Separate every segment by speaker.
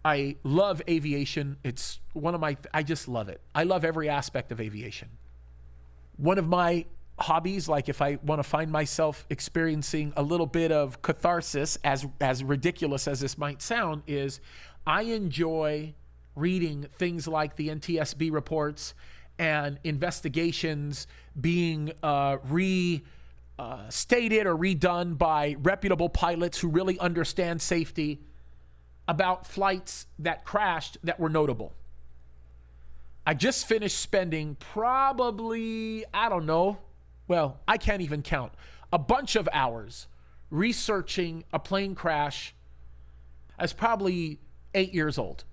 Speaker 1: I love aviation. It's one of my, I just love it. I love every aspect of aviation. One of my hobbies, like if I want to find myself experiencing a little bit of catharsis, as ridiculous as this might sound, is I enjoy reading things like the NTSB reports and investigations being restated or redone by reputable pilots who really understand safety about flights that crashed that were notable. I just finished spending probably, I don't know, well, I can't even count, a bunch of hours researching a plane crash. I was probably 8 years old.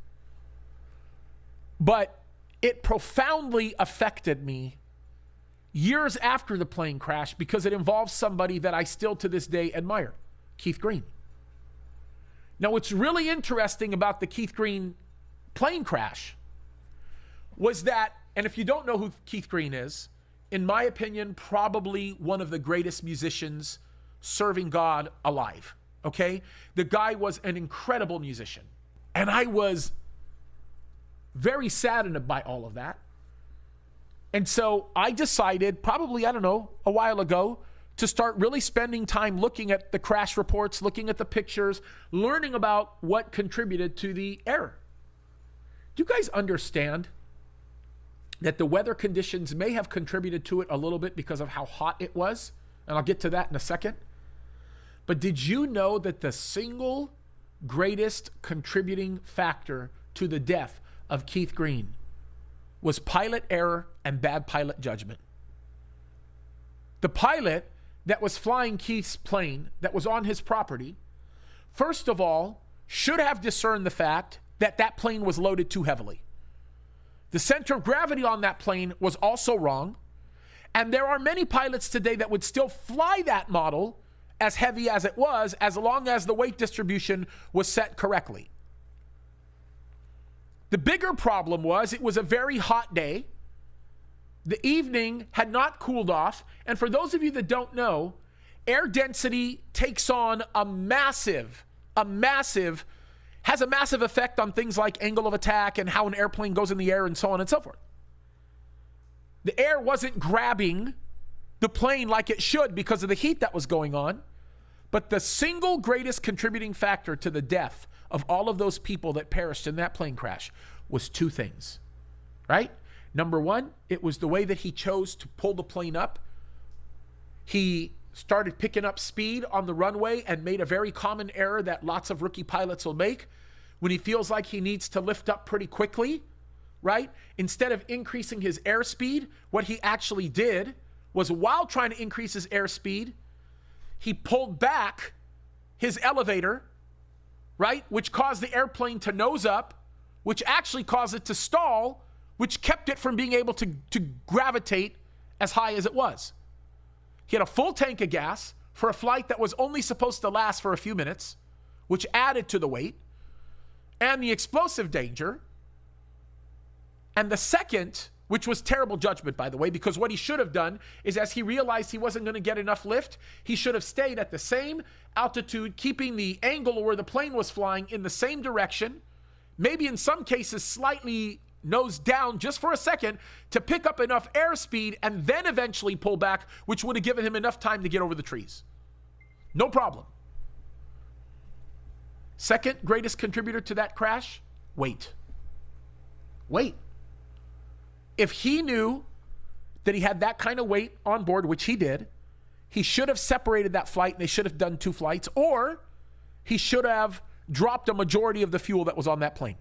Speaker 1: But it profoundly affected me years after the plane crash because it involves somebody that I still to this day admire, Keith Green. Now, what's really interesting about the Keith Green plane crash was that, and if you don't know who Keith Green is, in my opinion, probably one of the greatest musicians serving God alive, okay? The guy was an incredible musician. And I was very saddened by all of that. And so I decided probably, I don't know, a while ago to start really spending time looking at the crash reports, looking at the pictures, learning about what contributed to the error. Do you guys understand that the weather conditions may have contributed to it a little bit because of how hot it was? And I'll get to that in a second. But did you know that the single greatest contributing factor to the death of Keith Green was pilot error and bad pilot judgment? The pilot that was flying Keith's plane that was on his property, first of all, should have discerned the fact that that plane was loaded too heavily. The center of gravity on that plane was also wrong. And there are many pilots today that would still fly that model as heavy as it was, as long as the weight distribution was set correctly. The bigger problem was it was a very hot day. The evening had not cooled off. And for those of you that don't know, air density takes on has a massive effect on things like angle of attack and how an airplane goes in the air and so on and so forth. The air wasn't grabbing the plane like it should because of the heat that was going on. But the single greatest contributing factor to the death of all of those people that perished in that plane crash was two things, right? Number one, it was the way that he chose to pull the plane up. He started picking up speed on the runway and made a very common error that lots of rookie pilots will make when he feels like he needs to lift up pretty quickly, right? Instead of increasing his airspeed, what he actually did was, while trying to increase his airspeed, he pulled back his elevator, right? Which caused the airplane to nose up, which actually caused it to stall, which kept it from being able to gravitate as high as it was. He had a full tank of gas for a flight that was only supposed to last for a few minutes, which added to the weight and the explosive danger. And the second, which was terrible judgment, by the way, because what he should have done is, as he realized he wasn't going to get enough lift, he should have stayed at the same altitude, keeping the angle where the plane was flying in the same direction, maybe in some cases slightly nose down just for a second to pick up enough airspeed and then eventually pull back, which would have given him enough time to get over the trees. No problem. Second greatest contributor to that crash, weight. Weight. If he knew that he had that kind of weight on board, which he did, he should have separated that flight and they should have done two flights, or he should have dropped a majority of the fuel that was on that plane.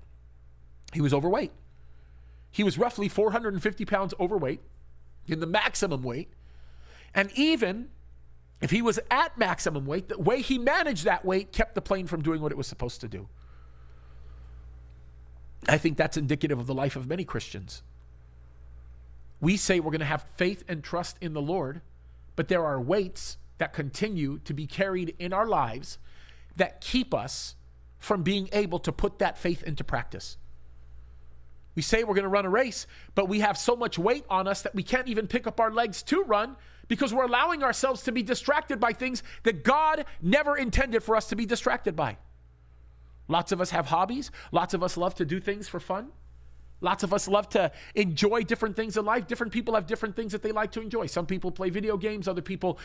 Speaker 1: He was overweight. He was roughly 450 pounds overweight in the maximum weight. And even if he was at maximum weight, the way he managed that weight kept the plane from doing what it was supposed to do. I think that's indicative of the life of many Christians. We say we're going to have faith and trust in the Lord, but there are weights that continue to be carried in our lives that keep us from being able to put that faith into practice. We say we're going to run a race, but we have so much weight on us that we can't even pick up our legs to run because we're allowing ourselves to be distracted by things that God never intended for us to be distracted by. Lots of us have hobbies. Lots of us love to do things for fun. Lots of us love to enjoy different things in life. Different people have different things that they like to enjoy. Some people play video games. Other people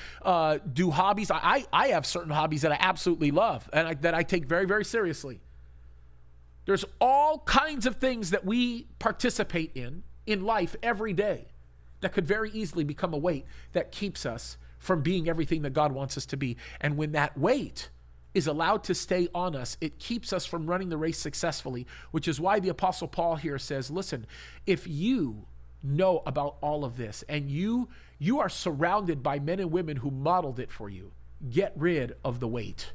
Speaker 1: do hobbies. I have certain hobbies that I absolutely love and that I take very, very seriously. There's all kinds of things that we participate in life every day that could very easily become a weight that keeps us from being everything that God wants us to be. And when that weight is allowed to stay on us, it keeps us from running the race successfully, which is why the Apostle Paul here says, listen, if you know about all of this and you are surrounded by men and women who modeled it for you, get rid of the weight.